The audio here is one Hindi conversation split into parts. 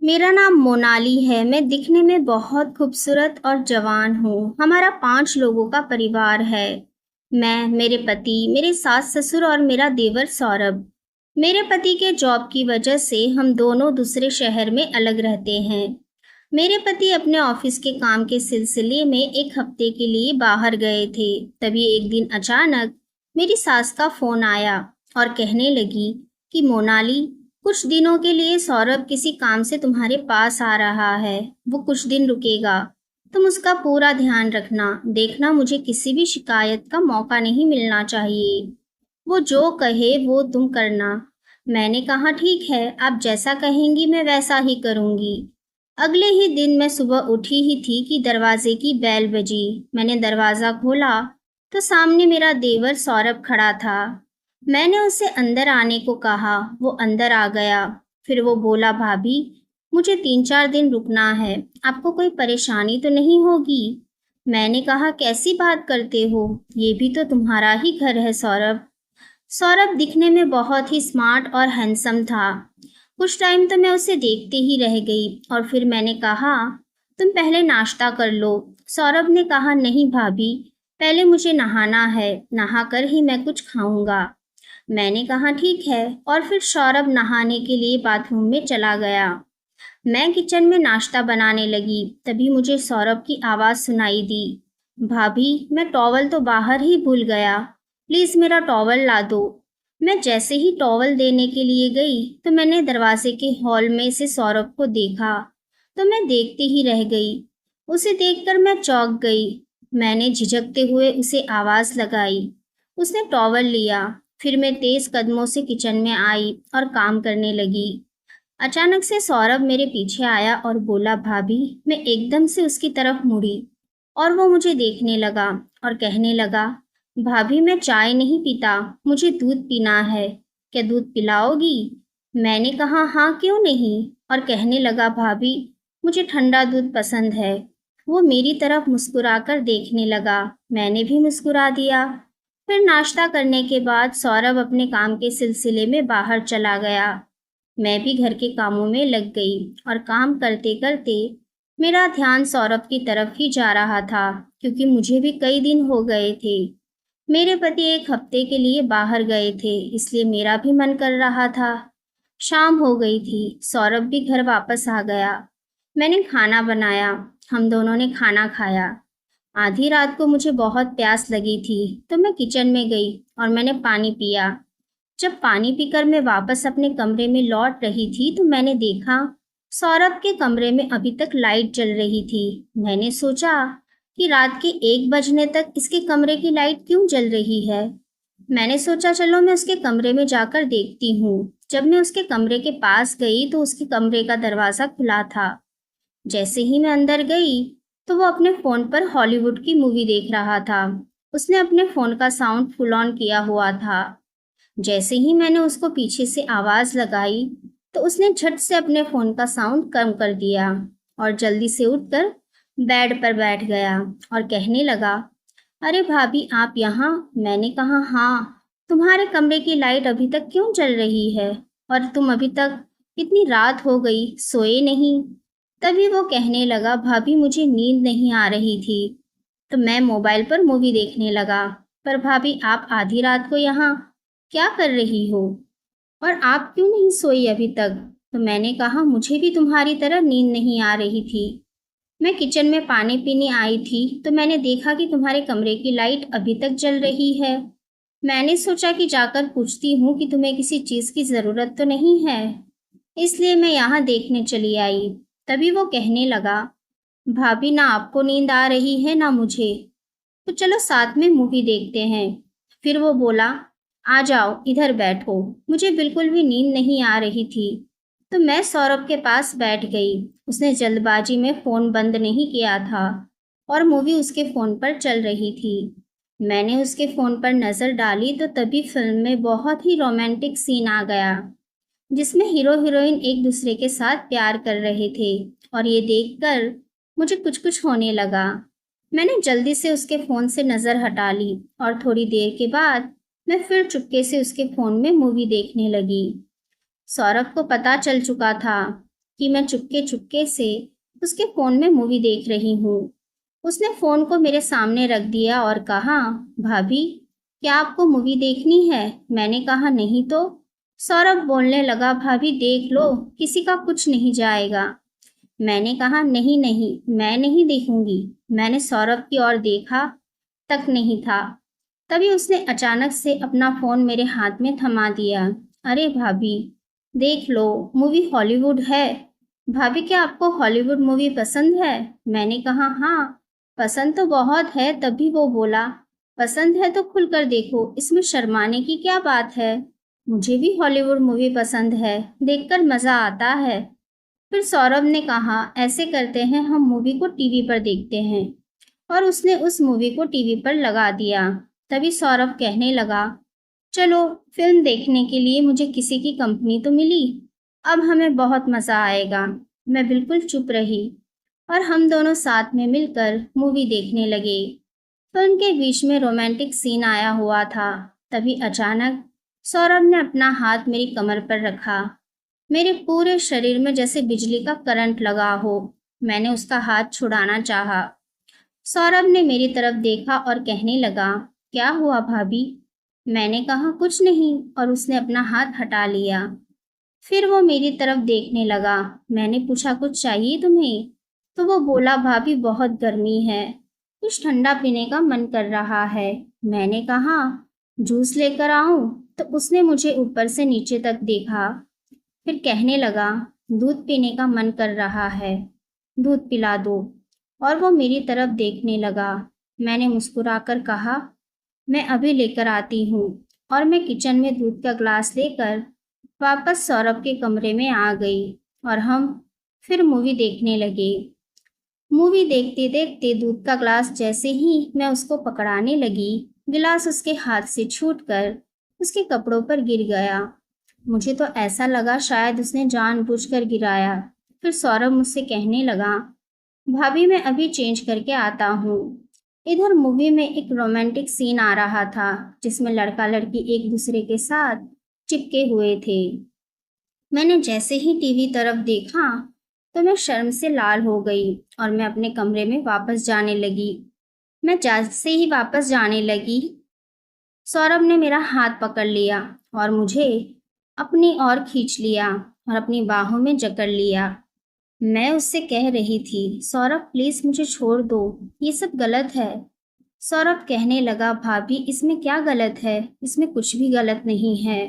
मेरा नाम मोनाली है। मैं दिखने में बहुत खूबसूरत और जवान हूँ। हमारा 5 लोगों का परिवार है। मैं, मेरे पति, मेरे सास ससुर और मेरा देवर सौरभ। मेरे पति के जॉब की वजह से हम दोनों दूसरे शहर में अलग रहते हैं। मेरे पति अपने ऑफिस के काम के सिलसिले में एक हफ्ते के लिए बाहर गए थे। तभी एक दिन अचानक मेरी सास का फोन आया और कहने लगी कि मोनाली, कुछ दिनों के लिए सौरभ किसी काम से तुम्हारे पास आ रहा है। वो कुछ दिन रुकेगा। तुम उसका पूरा ध्यान रखना। देखना, मुझे किसी भी शिकायत का मौका नहीं मिलना चाहिए। वो जो कहे वो तुम करना। मैंने कहा ठीक है, आप जैसा कहेंगी मैं वैसा ही करूंगी। अगले ही दिन मैं सुबह उठी ही थी कि दरवाजे की बेल बजी। मैंने दरवाजा खोला तो सामने मेरा देवर सौरभ खड़ा था। मैंने उसे अंदर आने को कहा। वो अंदर आ गया। फिर वो बोला, भाभी, मुझे 3-4 दिन रुकना है। आपको कोई परेशानी तो नहीं होगी? मैंने कहा, कैसी बात करते हो? ये भी तो तुम्हारा ही घर है सौरभ। सौरभ दिखने में बहुत ही स्मार्ट और हैंडसम था। कुछ टाइम तो मैं उसे देखते ही रह गई और फिर मैंने कहा, तुम पहले नाश्ता कर लो। सौरभ ने कहा, नहीं भाभी, पहले मुझे नहाना है। नहाकर ही मैं कुछ खाऊंगा। मैंने कहा ठीक है और फिर सौरभ नहाने के लिए बाथरूम में चला गया। मैं किचन में नाश्ता बनाने लगी। तभी मुझे सौरभ की आवाज़ सुनाई दी, भाभी, मैं टॉवल तो बाहर ही भूल गया। प्लीज़ मेरा टॉवल ला दो। मैं जैसे ही टॉवल देने के लिए गई तो मैंने दरवाजे के हॉल में से सौरभ को देखा। तो मैं देखते ही रह गई। उसे देखकर मैं चौंक गई। मैंने झिझकते हुए उसे आवाज़ लगाई। उसने टॉवल लिया। फिर मैं तेज़ कदमों से किचन में आई और काम करने लगी। अचानक से सौरभ मेरे पीछे आया और बोला, भाभी। मैं एकदम से उसकी तरफ मुड़ी और वो मुझे देखने लगा और कहने लगा, भाभी, मैं चाय नहीं पीता, मुझे दूध पीना है। क्या दूध पिलाओगी? मैंने कहा, हाँ, क्यों नहीं। और कहने लगा, भाभी, मुझे ठंडा दूध पसंद है। वो मेरी तरफ मुस्कुराकर देखने लगा। मैंने भी मुस्कुरा दिया। फिर नाश्ता करने के बाद सौरभ अपने काम के सिलसिले में बाहर चला गया। मैं भी घर के कामों में लग गई और काम करते करते मेरा ध्यान सौरभ की तरफ ही जा रहा था, क्योंकि मुझे भी कई दिन हो गए थे। मेरे पति एक हफ्ते के लिए बाहर गए थे, इसलिए मेरा भी मन कर रहा था। शाम हो गई थी। सौरभ भी घर वापस आ गया। मैंने खाना बनाया। हम दोनों ने खाना खाया। आधी रात को मुझे बहुत प्यास लगी थी, तो मैं किचन में गई और मैंने पानी पिया। जब पानी पीकर मैं वापस अपने कमरे में लौट रही थी तो मैंने देखा सौरभ के कमरे में अभी तक लाइट जल रही थी। मैंने सोचा कि रात के 1 बजने तक इसके कमरे की लाइट क्यों जल रही है। मैंने सोचा चलो मैं उसके कमरे में जाकर देखती हूँ। जब मैं उसके कमरे के पास गई तो उसके कमरे का दरवाज़ा खुला था। जैसे ही मैं अंदर गई तो वो अपने फ़ोन पर हॉलीवुड की मूवी देख रहा था। उसने अपने फ़ोन का साउंड फुल ऑन किया हुआ था। जैसे ही मैंने उसको पीछे से आवाज़ लगाई तो उसने झट से अपने फ़ोन का साउंड कम कर दिया और जल्दी से उठकर बेड पर बैठ गया और कहने लगा, अरे भाभी, आप यहाँ? मैंने कहा, हाँ। तुम्हारे कमरे की लाइट अभी तक क्यों जल रही है? और तुम अभी तक, इतनी रात हो गई, सोए नहीं? तभी वो कहने लगा, भाभी, मुझे नींद नहीं आ रही थी तो मैं मोबाइल पर मूवी देखने लगा। पर भाभी, आप आधी रात को यहाँ क्या कर रही हो? और आप क्यों नहीं सोई अभी तक? तो मैंने कहा, मुझे भी तुम्हारी तरह नींद नहीं आ रही थी। मैं किचन में पानी पीने आई थी तो मैंने देखा कि तुम्हारे कमरे की लाइट अभी तक जल रही है। मैंने सोचा कि जाकर पूछती हूँ कि तुम्हें किसी चीज़ की ज़रूरत तो नहीं है, इसलिए मैं यहाँ देखने चली आई। तभी वो कहने लगा, भाभी, ना आपको नींद आ रही है ना मुझे, तो चलो साथ में मूवी देखते हैं। फिर वो बोला, आ जाओ इधर बैठो। मुझे बिल्कुल भी नींद नहीं आ रही थी तो मैं सौरभ के पास बैठ गई। उसने जल्दबाजी में फ़ोन बंद नहीं किया था और मूवी उसके फ़ोन पर चल रही थी। मैंने उसके फ़ोन पर नज़र डाली तो तभी फिल्म में बहुत ही रोमांटिक सीन आ गया, जिसमें हीरो हीरोइन एक दूसरे के साथ प्यार कर रहे थे और ये देखकर मुझे कुछ कुछ होने लगा। मैंने जल्दी से उसके फ़ोन से नज़र हटा ली और थोड़ी देर के बाद मैं फिर चुपके से उसके फ़ोन में मूवी देखने लगी। सौरभ को पता चल चुका था कि मैं चुपके चुपके से उसके फ़ोन में मूवी देख रही हूँ। उसने फ़ोन को मेरे सामने रख दिया और कहा, भाभी, क्या आपको मूवी देखनी है? मैंने कहा, नहीं तो। सौरभ बोलने लगा, भाभी देख लो, किसी का कुछ नहीं जाएगा। मैंने कहा, नहीं नहीं, मैं नहीं देखूंगी। मैंने सौरभ की ओर देखा तक नहीं था, तभी उसने अचानक से अपना फ़ोन मेरे हाथ में थमा दिया। अरे भाभी, देख लो, मूवी हॉलीवुड है। भाभी, क्या आपको हॉलीवुड मूवी पसंद है? मैंने कहा, हाँ, पसंद तो बहुत है। तभी वो बोला, पसंद है तो खुलकर देखो, इसमें शर्माने की क्या बात है? मुझे भी हॉलीवुड मूवी पसंद है, देखकर मज़ा आता है। फिर सौरभ ने कहा, ऐसे करते हैं, हम मूवी को टीवी पर देखते हैं। और उसने उस मूवी को टीवी पर लगा दिया। तभी सौरभ कहने लगा, चलो, फिल्म देखने के लिए मुझे किसी की कंपनी तो मिली, अब हमें बहुत मज़ा आएगा। मैं बिल्कुल चुप रही और हम दोनों साथ में मिलकर मूवी देखने लगे। फिल्म के बीच में रोमांटिक सीन आया हुआ था। तभी अचानक सौरभ ने अपना हाथ मेरी कमर पर रखा। मेरे पूरे शरीर में जैसे बिजली का करंट लगा हो। मैंने उसका हाथ छुड़ाना चाहा। सौरभ ने मेरी तरफ देखा और कहने लगा, क्या हुआ भाभी? मैंने कहा, कुछ नहीं, और उसने अपना हाथ हटा लिया। फिर वो मेरी तरफ देखने लगा। मैंने पूछा, कुछ चाहिए तुम्हें? तो वो बोला, भाभी बहुत गर्मी है, कुछ ठंडा पीने का मन कर रहा है। मैंने कहा, जूस लेकर आऊं? तो उसने मुझे ऊपर से नीचे तक देखा, फिर कहने लगा, दूध पीने का मन कर रहा है, दूध पिला दो। और वो मेरी तरफ देखने लगा। मैंने मुस्कुराकर कहा, मैं अभी लेकर आती हूँ। और मैं किचन में दूध का ग्लास लेकर वापस सौरभ के कमरे में आ गई और हम फिर मूवी देखने लगे। मूवी देखते देखते दूध का ग्लास जैसे ही मैं उसको पकड़ाने लगी, गिलास उसके हाथ से छूटकर उसके कपड़ों पर गिर गया। मुझे तो ऐसा लगा शायद उसने जानबूझकर गिराया। फिर सौरभ मुझसे कहने लगा, भाभी मैं अभी चेंज करके आता हूँ। इधर मूवी में एक रोमांटिक सीन आ रहा था जिसमें लड़का लड़की एक दूसरे के साथ चिपके हुए थे। मैंने जैसे ही टीवी तरफ देखा तो मैं शर्म से लाल हो गई और मैं अपने कमरे में वापस जाने लगी। मैं जैसे ही वापस जाने लगी, सौरभ ने मेरा हाथ पकड़ लिया और मुझे अपनी ओर खींच लिया और अपनी बाहों में जकड़ लिया। मैं उससे कह रही थी, सौरभ प्लीज मुझे छोड़ दो, ये सब गलत है। सौरभ कहने लगा, भाभी इसमें क्या गलत है? इसमें कुछ भी गलत नहीं है।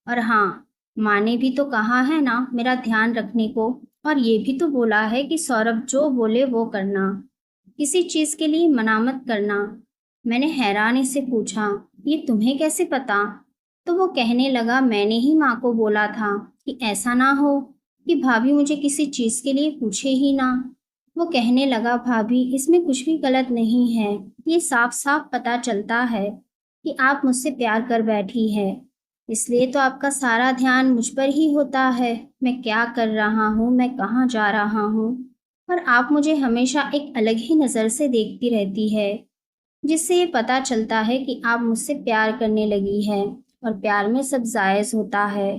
और हाँ, माँ ने भी तो कहा है ना मेरा ध्यान रखने को, और ये भी तो बोला है कि सौरभ जो बोले वो करना, किसी चीज़ के लिए मना मत करना। मैंने हैरानी से पूछा, ये तुम्हें कैसे पता? तो वो कहने लगा, मैंने ही माँ को बोला था कि ऐसा ना हो कि भाभी मुझे किसी चीज़ के लिए पूछे ही ना। वो कहने लगा, भाभी इसमें कुछ भी गलत नहीं है, ये साफ साफ पता चलता है कि आप मुझसे प्यार कर बैठी है, इसलिए तो आपका सारा ध्यान मुझ पर ही होता है। मैं क्या कर रहा हूँ, मैं कहाँ जा रहा हूँ, और आप मुझे हमेशा एक अलग ही नज़र से देखती रहती है, जिससे ये पता चलता है कि आप मुझसे प्यार करने लगी है, और प्यार में सब जायज़ होता है।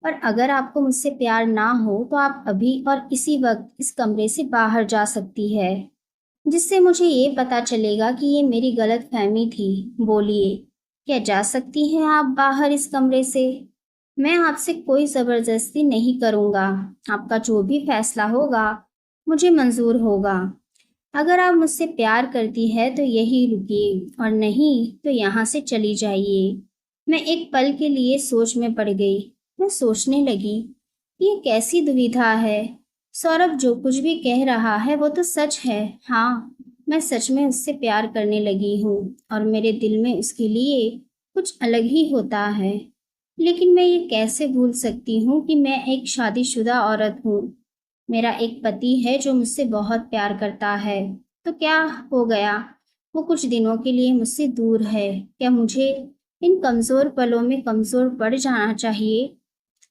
और अगर आपको मुझसे प्यार ना हो तो आप अभी और इसी वक्त इस कमरे से बाहर जा सकती है, जिससे मुझे ये पता चलेगा कि ये मेरी गलतफहमी थी। बोलिए, क्या जा सकती हैं आप बाहर इस कमरे से? मैं आपसे कोई ज़बरदस्ती नहीं करूँगा। आपका जो भी फैसला होगा मुझे मंजूर होगा। अगर आप मुझसे प्यार करती है तो यही रुकिए, और नहीं तो यहाँ से चली जाइए। मैं एक पल के लिए सोच में पड़ गई। मैं सोचने लगी, ये कैसी दुविधा है। सौरभ जो कुछ भी कह रहा है वो तो सच है। हाँ, मैं सच में उससे प्यार करने लगी हूँ और मेरे दिल में उसके लिए कुछ अलग ही होता है। लेकिन मैं ये कैसे भूल सकती हूँ कि मैं एक शादीशुदा औरत हूँ। मेरा एक पति है जो मुझसे बहुत प्यार करता है। तो क्या हो गया, वो कुछ दिनों के लिए मुझसे दूर है। क्या मुझे इन कमज़ोर पलों में कमज़ोर पड़ जाना चाहिए?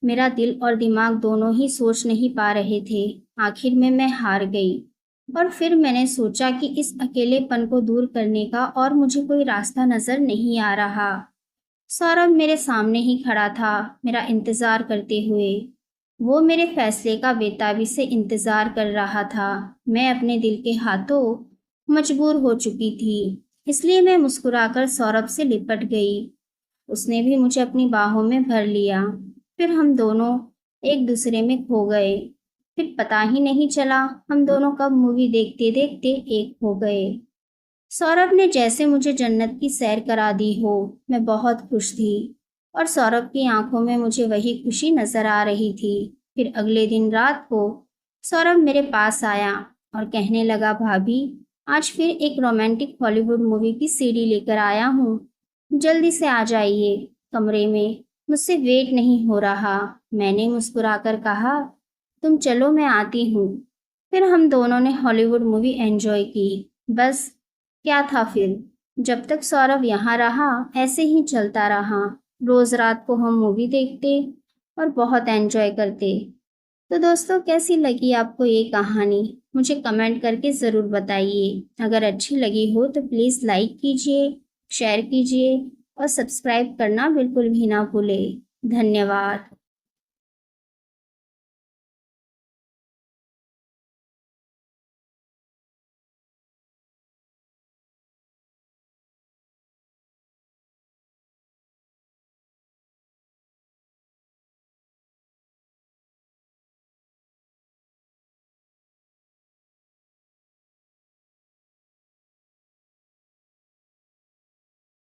मेरा दिल और दिमाग दोनों ही सोच नहीं पा रहे थे। आखिर में मैं हार गई और फिर मैंने सोचा कि इस अकेलेपन को दूर करने का और मुझे कोई रास्ता नज़र नहीं आ रहा। सौरभ मेरे सामने ही खड़ा था, मेरा इंतज़ार करते हुए। वो मेरे फैसले का बेताबी से इंतज़ार कर रहा था। मैं अपने दिल के हाथों मजबूर हो चुकी थी, इसलिए मैं मुस्कुराकर सौरभ से लिपट गई। उसने भी मुझे अपनी बाहों में भर लिया। फिर हम दोनों एक दूसरे में खो गए। फिर पता ही नहीं चला हम दोनों कब मूवी देखते देखते एक हो गए। सौरभ ने जैसे मुझे जन्नत की सैर करा दी हो। मैं बहुत खुश थी और सौरभ की आंखों में मुझे वही खुशी नजर आ रही थी। फिर अगले दिन रात को सौरभ मेरे पास आया और कहने लगा, भाभी, आज फिर एक रोमांटिक हॉलीवुड मूवी की सीडी लेकर आया हूँ। जल्दी से आ जाइए कमरे में, मुझसे वेट नहीं हो रहा। मैंने मुस्कुराकर कहा, तुम चलो, मैं आती हूँ। फिर हम दोनों ने हॉलीवुड मूवी एंजॉय की। बस क्या था फिर, जब तक सौरभ यहाँ रहा ऐसे ही चलता रहा। रोज रात को हम मूवी देखते और बहुत एंजॉय करते। तो दोस्तों, कैसी लगी आपको ये कहानी? मुझे कमेंट करके ज़रूर बताइए। अगर अच्छी लगी हो तो प्लीज़ लाइक कीजिए, शेयर कीजिए और सब्सक्राइब करना बिल्कुल भी ना भूलें। धन्यवाद।